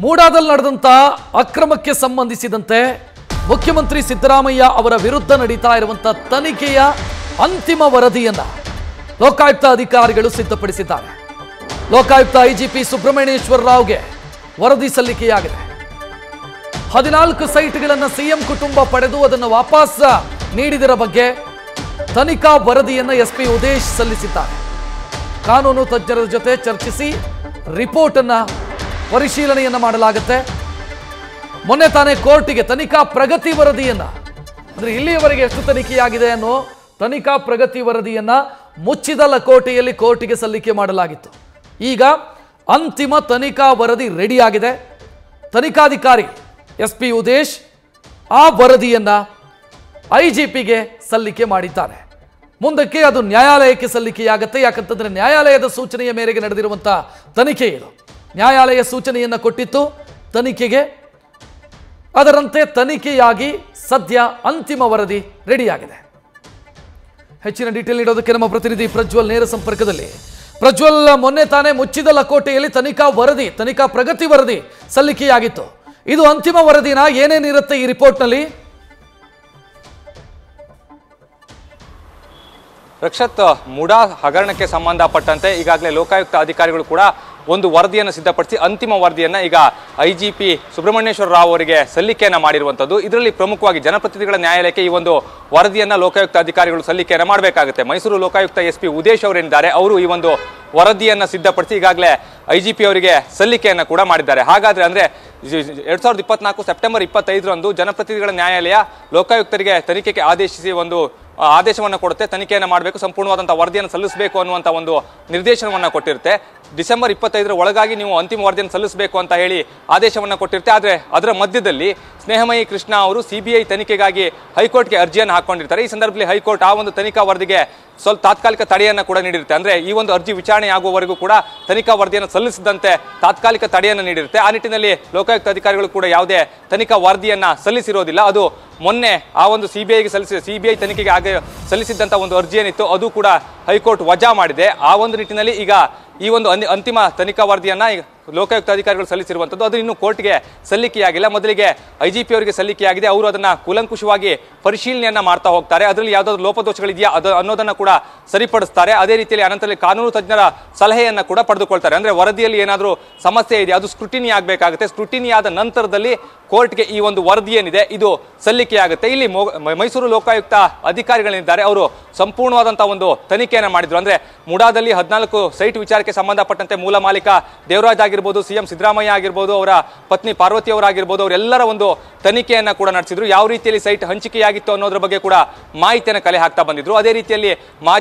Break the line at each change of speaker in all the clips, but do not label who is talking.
ಮೂಡಾದಲ್ಲಿ ನಡೆದಂತ ಅಕ್ರಮಕ್ಕೆ ಸಂಬಂಧಿಸಿದಂತೆ ಮುಖ್ಯಮಂತ್ರಿ ಸಿದ್ದರಾಮಯ್ಯ ಅವರ ವಿರುದ್ಧ ನಡೀತಾ ಇರುವಂತಹ ತನಿಖೆಯ ಅಂತಿಮ ವರದಿಯನ್ನ ಲೋಕಾಯುಕ್ತ ಅಧಿಕಾರಿಗಳು ಸಿದ್ಧಪಡಿಸಿದ್ದಾರೆ. ಲೋಕಾಯುಕ್ತ ಐಜಿಪಿ ಸುಬ್ರಹ್ಮಣ್ಯೇಶ್ವರ ರಾವ್ಗೆ ವರದಿ ಸಲ್ಲಿಕೆಯಾಗಿದೆ. 14 ಸೈಟ್ಗಳನ್ನು ಸಿಎಂ ಕುಟುಂಬ ಪಡೆದು ಅದನ್ನು ವಾಪಸ್ ನೀಡಿದರ ಬಗ್ಗೆ ತನಿಖಾ ವರದಿಯನ್ನು ಎಸ್ಪಿ ಉದೇಶ್ ಸಲ್ಲಿಸಿದ್ದಾರೆ. ಕಾನೂನು ತಜ್ಞರ ಜೊತೆ ಚರ್ಚಿಸಿ ರಿಪೋರ್ಟ್ ಅನ್ನ ಪರಿಶೀಲನೆಯನ್ನ ಮಾಡಲಾಗುತ್ತೆ. ಮೊನ್ನೆ ತಾನೇ ಕೋರ್ಟಿಗೆ ತನಿಖಾ ಪ್ರಗತಿ ವರದಿಯನ್ನ, ಅಂದ್ರೆ ಇಲ್ಲಿಯವರೆಗೆ ಎಷ್ಟು ತನಿಖೆಯಾಗಿದೆ ಅನ್ನೋ ತನಿಖಾ ಪ್ರಗತಿ ವರದಿಯನ್ನ ಮುಚ್ಚಿದ ಲಕೋಟೆಯಲ್ಲಿ ಕೋರ್ಟಿಗೆ ಸಲ್ಲಿಕೆ ಮಾಡಲಾಗಿತ್ತು. ಈಗ ಅಂತಿಮ ತನಿಖಾ ವರದಿ ರೆಡಿಯಾಗಿದೆ. ತನಿಖಾಧಿಕಾರಿ ಎಸ್ಪಿ ಉದೇಶ್ ಆ ವರದಿಯನ್ನ ಐಜಿಪಿಗೆ ಸಲ್ಲಿಕೆ ಮಾಡಿದ್ದಾರೆ. ಮುಂದಕ್ಕೆ ಅದು ನ್ಯಾಯಾಲಯಕ್ಕೆ ಸಲ್ಲಿಕೆಯಾಗುತ್ತೆ. ಯಾಕಂತಂದ್ರೆ ನ್ಯಾಯಾಲಯದ ಸೂಚನೆಯ ಮೇರೆಗೆ ನಡೆದಿರುವಂತಹ ತನಿಖೆ ಇದು. ನ್ಯಾಯಾಲಯ ಸೂಚನೆಯನ್ನ ಕೊಟ್ಟಿತ್ತು ತನಿಖೆಗೆ, ಅದರಂತೆ ತನಿಖೆಯಾಗಿ ಸದ್ಯ ಅಂತಿಮ ವರದಿ ರೆಡಿಯಾಗಿದೆ. ಹೆಚ್ಚಿನ ಡೀಟೇಲ್ ನೀಡೋದಕ್ಕೆ ನಮ್ಮ ಪ್ರತಿನಿಧಿ ಪ್ರಜ್ವಲ್ ನೇರ ಸಂಪರ್ಕದಲ್ಲಿ. ಪ್ರಜ್ವಲ್, ಮೊನ್ನೆ ತಾನೇ ಮುಚ್ಚಿದ ಲಕೋಟೆಯಲ್ಲಿ ತನಿಖಾ ಪ್ರಗತಿ ವರದಿ ಸಲ್ಲಿಕೆಯಾಗಿತ್ತು. ಇದು ಅಂತಿಮ ವರದಿನ? ಏನೇನಿರುತ್ತೆ ಈ ರಿಪೋರ್ಟ್ನಲ್ಲಿ?
ರಕ್ಷತ್, ಮುಡಾ ಹಗರಣಕ್ಕೆ ಸಂಬಂಧಪಟ್ಟಂತೆ ಈಗಾಗಲೇ ಲೋಕಾಯುಕ್ತ ಅಧಿಕಾರಿಗಳು ಕೂಡ ಒಂದು ವರದಿಯನ್ನು ಸಿದ್ಧಪಡಿಸಿ ಅಂತಿಮ ವರದಿಯನ್ನು ಈಗ ಐಜಿಪಿ ಸುಬ್ರಹ್ಮಣ್ಯೇಶ್ವರ ರಾವ್ ಅವರಿಗೆ ಸಲ್ಲಿಕೆಯನ್ನು ಮಾಡಿರುವಂಥದ್ದು. ಇದರಲ್ಲಿ ಪ್ರಮುಖವಾಗಿ ಜನಪ್ರತಿನಿಧಿಗಳ ನ್ಯಾಯಾಲಯಕ್ಕೆ ಈ ಒಂದು ವರದಿಯನ್ನು ಲೋಕಾಯುಕ್ತ ಅಧಿಕಾರಿಗಳು ಸಲ್ಲಿಕೆಯನ್ನು ಮಾಡಬೇಕಾಗುತ್ತೆ. ಮೈಸೂರು ಲೋಕಾಯುಕ್ತ ಎಸ್ಪಿ ಉದೇಶ್ ಅವರೇನಿದ್ದಾರೆ, ಅವರು ಈ ಒಂದು ವರದಿಯನ್ನು ಸಿದ್ಧಪಡಿಸಿ ಈಗಾಗಲೇ ಐಜಿಪಿ ಅವರಿಗೆ ಸಲ್ಲಿಕೆಯನ್ನು ಕೂಡ ಮಾಡಿದ್ದಾರೆ. ಹಾಗಾದ್ರೆ ಅಂದ್ರೆ 2024 ಸೆಪ್ಟೆಂಬರ್ 25ರಂದು ಜನಪ್ರತಿನಿಧಿಗಳ ನ್ಯಾಯಾಲಯ ಲೋಕಾಯುಕ್ತರಿಗೆ ತನಿಖೆಗೆ ಆದೇಶಿಸಿ ಒಂದು ಆದೇಶವನ್ನು ಕೊಡುತ್ತೆ. ತನಿಖೆಯನ್ನು ಮಾಡಬೇಕು, ಸಂಪೂರ್ಣವಾದಂತಹ ವರದಿಯನ್ನು ಸಲ್ಲಿಸಬೇಕು ಅನ್ನುವಂಥ ಒಂದು ನಿರ್ದೇಶನವನ್ನು ಕೊಟ್ಟಿರುತ್ತೆ. ಡಿಸೆಂಬರ್ 25ರ ಒಳಗಾಗಿ ನೀವು ಅಂತಿಮ ವರದಿಯನ್ನು ಸಲ್ಲಿಸಬೇಕು ಅಂತ ಹೇಳಿ ಆದೇಶವನ್ನು ಕೊಟ್ಟಿರುತ್ತೆ. ಆದರೆ ಅದರ ಮಧ್ಯದಲ್ಲಿ ಸ್ನೇಹಮಯಿ ಕೃಷ್ಣ ಅವರು ಸಿಬಿಐ ತನಿಖೆಗಾಗಿ ಹೈಕೋರ್ಟ್ಗೆ ಅರ್ಜಿಯನ್ನು ಹಾಕೊಂಡಿರ್ತಾರೆ. ಈ ಸಂದರ್ಭದಲ್ಲಿ ಹೈಕೋರ್ಟ್ ಆ ಒಂದು ತನಿಖಾ ವರದಿಗೆ ಸ್ವಲ್ಪ ತಾತ್ಕಾಲಿಕ ತಡೆಯನ್ನು ಕೂಡ ನೀಡಿರುತ್ತೆ. ಅಂದ್ರೆ ಈ ಒಂದು ಅರ್ಜಿ ವಿಚಾರಣೆ ಆಗುವವರೆಗೂ ಕೂಡ ತನಿಖಾ ವರದಿಯನ್ನು ಸಲ್ಲಿಸದಂತೆ ತಾತ್ಕಾಲಿಕ ತಡೆಯನ್ನು ನೀಡಿರುತ್ತೆ. ಆ ನಿಟ್ಟಿನಲ್ಲಿ ಲೋಕಾಯುಕ್ತ ಅಧಿಕಾರಿಗಳು ಕೂಡ ಯಾವುದೇ ತನಿಖಾ ವರದಿಯನ್ನ ಸಲ್ಲಿಸಿರೋದಿಲ್ಲ. ಅದು ಮೊನ್ನೆ ಆ ಒಂದು ಸಿಬಿಐ ತನಿಖೆಗೆ ಸಲ್ಲಿಸಿದ್ದಂತ ಒಂದು ಅರ್ಜಿ ಏನಿತ್ತು ಅದು ಕೂಡ ಹೈಕೋರ್ಟ್ ವಜಾ ಮಾಡಿದೆ. ಆ ಒಂದು ನಿಟ್ಟಿನಲ್ಲಿ ಈಗ ಈ ಒಂದು ಅಂತಿಮ ತನಿಖಾ ವರದಿಯನ್ನ ಲೋಕಾಯುಕ್ತ ಅಧಿಕಾರಿಗಳು ಸಲ್ಲಿಸಿರುವಂಥದ್ದು ಅದು ಇನ್ನು ಕೋರ್ಟ್ಗೆ ಸಲ್ಲಿಕೆಯಾಗಿಲ್ಲ. ಮೊದಲಿಗೆ ಐಜಿಪಿ ಅವರಿಗೆ ಸಲ್ಲಿಕೆಯಾಗಿದೆ. ಅವರು ಅದನ್ನ ಕೂಲಂಕುಷವಾಗಿ ಪರಿಶೀಲನೆಯನ್ನ ಮಾಡ್ತಾ ಹೋಗ್ತಾರೆ. ಅದರಲ್ಲಿ ಯಾವ್ದಾದ್ರು ಲೋಪದೋಷಗಳಿದೆಯಾ ಅನ್ನೋದನ್ನ ಕೂಡ ಸರಿಪಡಿಸ್ತಾರೆ. ಅದೇ ರೀತಿಯಲ್ಲಿ ಅನಂತರಲ್ಲಿ ಕಾನೂನು ತಜ್ಞರ ಸಲಹೆಯನ್ನ ಕೂಡ ಪಡೆದುಕೊಳ್ತಾರೆ. ಅಂದ್ರೆ ವರದಿಯಲ್ಲಿ ಏನಾದರೂ ಸಮಸ್ಯೆ ಇದೆ ಅದು ಸ್ಕ್ರೂಟಿನಿ ಆಗಬೇಕಾಗುತ್ತೆ. ಸ್ಕ್ರೂಟಿನಿ ಆದ ನಂತರದಲ್ಲಿ ಕೋರ್ಟ್ಗೆ ಈ ಒಂದು ವರದಿ ಏನಿದೆ ಇದು ಸಲ್ಲಿಕೆಯಾಗುತ್ತೆ. ಇಲ್ಲಿ ಮೈಸೂರು ಲೋಕಾಯುಕ್ತ ಅಧಿಕಾರಿಗಳಿದ್ದಾರೆ, ಅವರು ಸಂಪೂರ್ಣವಾದಂತಹ ಒಂದು ತನಿಖೆಯನ್ನ ಮಾಡಿದ್ರು. ಅಂದ್ರೆ ಮುಡಾದಲ್ಲಿ 14 ಸೈಟ್ ವಿಚಾರಕ್ಕೆ ಸಂಬಂಧಪಟ್ಟಂತೆ ಮೂಲ ಮಾಲೀಕ ದೇವರಾಜ್ ಆಗಿರ್ಬೋದು, ಸಿಎಂ ಸಿದ್ದರಾಮಯ್ಯ ಆಗಿರ್ಬೋದು, ಅವರ ಪತ್ನಿ ಪಾರ್ವತಿ ಅವರಾಗಿರ್ಬೋದು, ಅವರೆಲ್ಲರ ಒಂದು ತನಿಖೆಯನ್ನ ಕೂಡ ನಡೆಸಿದ್ರು. ಯಾವ ರೀತಿಯಲ್ಲಿ ಸೈಟ್ ಹಂಚಿಕೆಯಾಗಿತ್ತು ಅನ್ನೋದ್ರ ಬಗ್ಗೆ ಕೂಡ ಮಾಹಿತಿಯನ್ನು ಕಲೆ ಹಾಕ್ತಾ ಬಂದಿದ್ರು. ಅದೇ ರೀತಿಯಲ್ಲಿ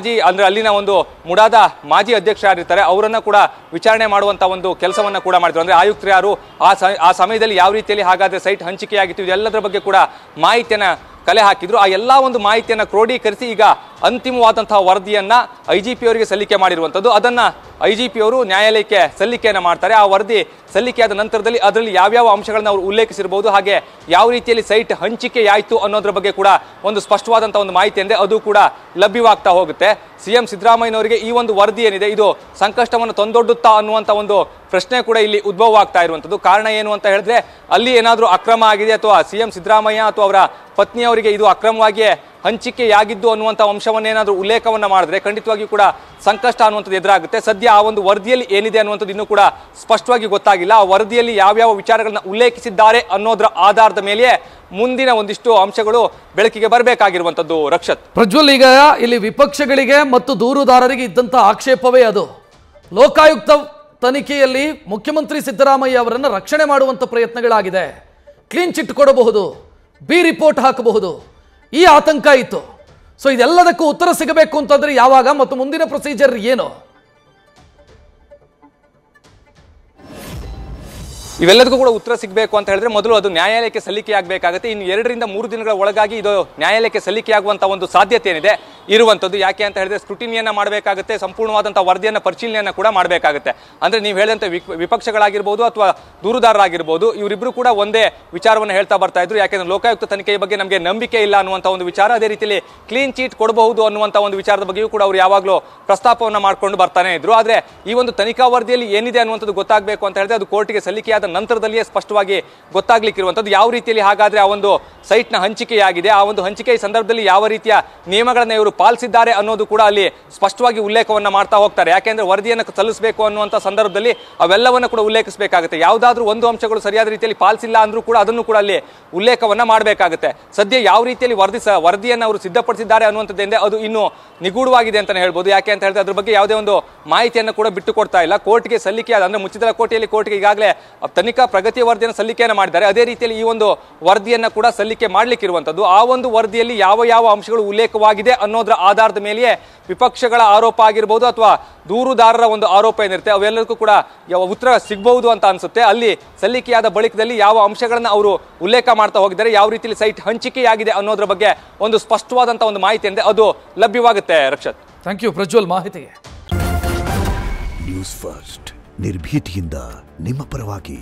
ಅಲ್ಲಿನ ಒಂದು ಮುಡಾದ ಮಾಜಿ ಅಧ್ಯಕ್ಷರಾಗಿರ್ತಾರೆ, ಅವರನ್ನ ಕೂಡ ವಿಚಾರಣೆ ಮಾಡುವಂತ ಒಂದು ಕೆಲಸವನ್ನ ಕೂಡ ಮಾಡಿದ್ರು. ಅಂದ್ರೆ ಆಯುಕ್ತರು ಯಾರು, ಆ ಸಮಯದಲ್ಲಿ ಯಾವ ರೀತಿಯಲ್ಲಿ ಹಾಗಾದ್ರೆ ಸೈಟ್ ಹಂಚಿಕೆಯಾಗಿತ್ತು, ಇದೆಲ್ಲದರ ಬಗ್ಗೆ ಕೂಡ ಮಾಹಿತಿಯನ್ನ ಕಲೆ ಹಾಕಿದ್ರು. ಆ ಎಲ್ಲಾ ಒಂದು ಮಾಹಿತಿಯನ್ನ ಕ್ರೋಢೀಕರಿಸಿ ಈಗ ಅಂತಿಮವಾದಂತಹ ವರದಿಯನ್ನ ಐಜಿಪಿ ಅವರಿಗೆ ಸಲ್ಲಿಕೆ ಮಾಡಿರುವಂತದ್ದು. ಅದನ್ನ ಐಜಿಪಿ ಅವರು ನ್ಯಾಯಾಲಯಕ್ಕೆ ಸಲ್ಲಿಕೆಯನ್ನ ಮಾಡ್ತಾರೆ. ಆ ವರದಿ ಸಲ್ಲಿಕೆಯಾದ ನಂತರದಲ್ಲಿ ಅದರಲ್ಲಿ ಯಾವ್ಯಾವ ಅಂಶಗಳನ್ನ ಅವರು ಉಲ್ಲೇಖಿಸಿರಬಹುದು, ಹಾಗೆ ಯಾವ ರೀತಿಯಲ್ಲಿ ಸೈಟ್ ಹಂಚಿಕೆಯಾಯಿತು ಅನ್ನೋದ್ರ ಬಗ್ಗೆ ಕೂಡ ಒಂದು ಸ್ಪಷ್ಟವಾದಂತಹ ಒಂದು ಮಾಹಿತಿ ಅಂದ್ರೆ ಅದು ಕೂಡ ಲಭ್ಯವಾಗ್ತಾ ಹೋಗುತ್ತೆ. ಸಿಎಂ ಸಿದ್ದರಾಮಯ್ಯನವರಿಗೆ ಈ ಒಂದು ವರದಿ ಏನಿದೆ ಇದು ಸಂಕಷ್ಟವನ್ನು ತಂದೊಡ್ಡುತ್ತಾ ಅನ್ನುವಂತ ಒಂದು ಪ್ರಶ್ನೆ ಕೂಡ ಇಲ್ಲಿ ಉದ್ಭವ ಆಗ್ತಾ ಇರುವಂತದ್ದು. ಕಾರಣ ಏನು ಅಂತ ಹೇಳಿದ್ರೆ, ಅಲ್ಲಿ ಏನಾದರೂ ಅಕ್ರಮ ಆಗಿದೆ ಅಥವಾ ಸಿಎಂ ಸಿದ್ದರಾಮಯ್ಯ ಅಥವಾ ಅವರ ಪತ್ನಿಯವರಿಗೆ ಇದು ಅಕ್ರಮವಾಗಿ ಹಂಚಿಕೆಯಾಗಿದ್ದು ಅನ್ನುವಂಥ ಅಂಶವನ್ನೇನಾದರೂ ಉಲ್ಲೇಖವನ್ನ ಮಾಡಿದ್ರೆ ಖಂಡಿತವಾಗಿಯೂ ಕೂಡ ಸಂಕಷ್ಟ ಅನ್ನುವಂಥದ್ದು ಎದುರಾಗುತ್ತೆ. ಸದ್ಯ ಆ ಒಂದು ವರದಿಯಲ್ಲಿ ಏನಿದೆ ಅನ್ನುವಂಥದ್ದು ಇನ್ನೂ ಕೂಡ ಸ್ಪಷ್ಟವಾಗಿ ಗೊತ್ತಾಗಿಲ್ಲ. ಆ ವರದಿಯಲ್ಲಿ ಯಾವ್ಯಾವ ವಿಚಾರಗಳನ್ನ ಉಲ್ಲೇಖಿಸಿದ್ದಾರೆ ಅನ್ನೋದ್ರ ಆಧಾರದ ಮೇಲೆ ಮುಂದಿನ ಒಂದಿಷ್ಟು ಅಂಶಗಳು ಬೆಳಕಿಗೆ ಬರಬೇಕಾಗಿರುವಂತದ್ದು. ರಕ್ಷತ್,
ಪ್ರಜ್ವಲ್, ಈಗ ಇಲ್ಲಿ ವಿಪಕ್ಷಗಳಿಗೆ ಮತ್ತು ದೂರುದಾರರಿಗೆ ಇದ್ದಂತ ಆಕ್ಷೇಪವೇ ಅದು. ಲೋಕಾಯುಕ್ತ ತನಿಖೆಯಲ್ಲಿ ಮುಖ್ಯಮಂತ್ರಿ ಸಿದ್ದರಾಮಯ್ಯ ಅವರನ್ನು ರಕ್ಷಣೆ ಮಾಡುವಂತ ಪ್ರಯತ್ನಗಳಾಗಿದೆ. ಕ್ಲೀನ್ ಚಿಟ್ ಕೊಡಬಹುದು, ಬಿ ರಿಪೋರ್ಟ್ ಹಾಕಬಹುದು, ಈ ಆತಂಕ ಇತ್ತು. ಸೊ ಇದೆಲ್ಲದಕ್ಕೂ ಉತ್ತರ ಸಿಗಬೇಕು ಅಂತಂದ್ರೆ ಯಾವಾಗ ಮತ್ತು ಮುಂದಿನ ಪ್ರೊಸೀಜರ್ ಏನು?
ಇವೆಲ್ಲದಕ್ಕೂ ಕೂಡ ಉತ್ತರ ಸಿಗಬೇಕು ಅಂತ ಹೇಳಿದ್ರೆ ಮೊದಲು ಅದು ನ್ಯಾಯಾಲಯಕ್ಕೆ ಸಲ್ಲಿಕೆ ಆಗಬೇಕಾಗುತ್ತೆ. ಇನ್ನು 2 ರಿಂದ 3 ದಿನಗಳ ಒಳಗಾಗಿ ಇದು ನ್ಯಾಯಾಲಯಕ್ಕೆ ಸಲ್ಲಿಕೆ ಆಗುವಂತ ಒಂದು ಸಾಧ್ಯತೆ ಏನಿದೆ ಇರುವಂತದ್ದು. ಯಾಕೆ ಅಂತ ಹೇಳಿದ್ರೆ ಸ್ಕ್ರೂಟಿನಿಯನ್ನ ಮಾಡಬೇಕಾಗುತ್ತೆ, ಸಂಪೂರ್ಣವಾದಂತಹ ವರದಿಯನ್ನ ಪರಿಶೀಲನೆಯನ್ನ ಕೂಡ ಮಾಡಬೇಕಾಗುತ್ತೆ. ಅಂದ್ರೆ ನೀವು ಹೇಳಿದಂತೆ ವಿಪಕ್ಷಗಳಾಗಿರ್ಬೋದು ಅಥವಾ ದೂರುದಾರರಾಗಿರ್ಬೋದು, ಇವರಿಬ್ರು ಕೂಡ ಒಂದೇ ವಿಚಾರವನ್ನು ಹೇಳ್ತಾ ಬರ್ತಾ ಇದ್ರು. ಯಾಕೆಂದ್ರೆ ಲೋಕಾಯುಕ್ತ ತನಿಖೆಯ ಬಗ್ಗೆ ನಮಗೆ ನಂಬಿಕೆ ಇಲ್ಲ ಅನ್ನುವಂತ ಒಂದು ವಿಚಾರ, ಅದೇ ರೀತಿಯಲ್ಲಿ ಕ್ಲೀನ್ ಚೀಟ್ ಕೊಡಬಹುದು ಅನ್ನುವಂತ ಒಂದು ವಿಚಾರದ ಬಗ್ಗೆಯೂ ಕೂಡ ಅವರು ಯಾವಾಗಲೂ ಪ್ರಸ್ತಾಪವನ್ನ ಮಾಡ್ಕೊಂಡು ಬರ್ತಾನೆ ಇದ್ರು. ಆದ್ರೆ ಈ ಒಂದು ತನಿಖಾ ವರದಿಯಲ್ಲಿ ಏನಿದೆ ಅನ್ನುವಂಥದ್ದು ಗೊತ್ತಾಗಬೇಕು ಅಂತ ಹೇಳಿದ್ರೆ ಅದು ಕೋರ್ಟ್ಗೆ ಸಲ್ಲಿಕೆಯಾದ ಆದ ನಂತರದಲ್ಲಿಯೇ ಸ್ಪಷ್ಟವಾಗಿ ಗೊತ್ತಾಗ್ಲಿಕ್ಕಿರುವಂಥದ್ದು ಯಾವ ರೀತಿಯಲ್ಲಿ ಹಾಗಾದ್ರೆ ಆ ಒಂದು ಸೈಟ್ನ ಹಂಚಿಕೆಯಾಗಿದೆ, ಆ ಒಂದು ಹಂಚಿಕೆಯ ಸಂದರ್ಭದಲ್ಲಿ ಯಾವ ರೀತಿಯ ನಿಯಮಗಳನ್ನ ಇವರು ಪಾಲಿಸಿದ್ದಾರೆ ಅನ್ನೋದು ಕೂಡ ಅಲ್ಲಿ ಸ್ಪಷ್ಟವಾಗಿ ಉಲ್ಲೇಖವನ್ನ ಮಾಡ್ತಾ ಹೋಗ್ತಾರೆ. ಯಾಕೆಂದ್ರೆ ವರದಿಯನ್ನು ಸಲ್ಲಿಸಬೇಕು ಅನ್ನುವಂಥ ಸಂದರ್ಭದಲ್ಲಿ ಅವೆಲ್ಲವನ್ನ ಕೂಡ ಉಲ್ಲೇಖಿಸಬೇಕಾಗುತ್ತೆ. ಯಾವುದಾದ್ರೂ ಒಂದು ಅಂಶಗಳು ಸರಿಯಾದ ರೀತಿಯಲ್ಲಿ ಪಾಲಿಸಿಲ್ಲ ಅಂದ್ರೂ ಕೂಡ ಅದನ್ನು ಕೂಡ ಅಲ್ಲಿ ಉಲ್ಲೇಖವನ್ನ ಮಾಡಬೇಕಾಗುತ್ತೆ. ಸದ್ಯ ಯಾವ ರೀತಿಯಲ್ಲಿ ವರದಿಯನ್ನು ಅವರು ಸಿದ್ಧಪಡಿಸಿದ್ದಾರೆ ಅನ್ನುವಂಥದ್ದೇ ಅದು ಇನ್ನು ನಿಗೂಢವಾಗಿದೆ ಅಂತಾನೆ ಹೇಳ್ಬೋದು. ಯಾಕೆ ಅಂತ ಹೇಳಿದ್ರೆ ಅದ್ರ ಬಗ್ಗೆ ಯಾವುದೇ ಒಂದು ಮಾಹಿತಿಯನ್ನು ಕೂಡ ಬಿಟ್ಟು ಕೊಡ್ತಾ ಇಲ್ಲ. ಕೋರ್ಟ್ಗೆ ಸಲ್ಲಿಕೆಯಾದ ಅಂದ್ರೆ ಮುಚ್ಚಿದ ಕೋಟೆಯಲ್ಲಿ ಕೋರ್ಟ್ಗೆ ಈಗಾಗಲೇ ತನಿಖಾ ಪ್ರಗತಿ ವರದಿಯನ್ನು ಸಲ್ಲಿಕೆಯನ್ನು ಮಾಡಿದ್ದಾರೆ. ಅದೇ ರೀತಿಯಲ್ಲಿ ಈ ಒಂದು ವರದಿಯನ್ನು ಕೂಡ ಸಲ್ಲಿಕೆ ಮಾಡ್ಲಿಕ್ಕೆ ಇರುವಂತದ್ದು. ಆ ಒಂದು ವರದಿಯಲ್ಲಿ ಯಾವ ಯಾವ ಅಂಶಗಳು ಉಲ್ಲೇಖವಾಗಿದೆ ಅನ್ನೋದ್ರ ಆಧಾರದ ಮೇಲೆಯೇ ವಿಪಕ್ಷಗಳ ಆರೋಪ ಆಗಿರ್ಬೋದು ಅಥವಾ ದೂರುದಾರರ ಒಂದು ಆರೋಪ ಏನಿರುತ್ತೆ ಅವೆಲ್ಲರಿಗೂ ಕೂಡ ಉತ್ತರ ಸಿಗಬಹುದು ಅಂತ ಅನ್ಸುತ್ತೆ. ಅಲ್ಲಿ ಸಲ್ಲಿಕೆಯಾದ ಬಳಿಕದಲ್ಲಿ ಯಾವ ಅಂಶಗಳನ್ನ ಅವರು ಉಲ್ಲೇಖ ಮಾಡ್ತಾ ಹೋಗಿದ್ದಾರೆ, ಯಾವ ರೀತಿಯಲ್ಲಿ ಸೈಟ್ ಹಂಚಿಕೆಯಾಗಿದೆ ಅನ್ನೋದ್ರ ಬಗ್ಗೆ ಒಂದು ಸ್ಪಷ್ಟವಾದಂತಹ ಒಂದು ಮಾಹಿತಿ ಅಂದ್ರೆ ಅದು ಲಭ್ಯವಾಗುತ್ತೆ. ರಕ್ಷತ್,
ಥ್ಯಾಂಕ್ ಯು ಪ್ರಜ್ವಲ್ ಮಾಹಿತಿಗೆ.
ನ್ಯೂಸ್ ಫಸ್ಟ್ ನಿರ್ಭೀತಿಯಿಂದ ನಿಮ್ಮ ಪರವಾಗಿ.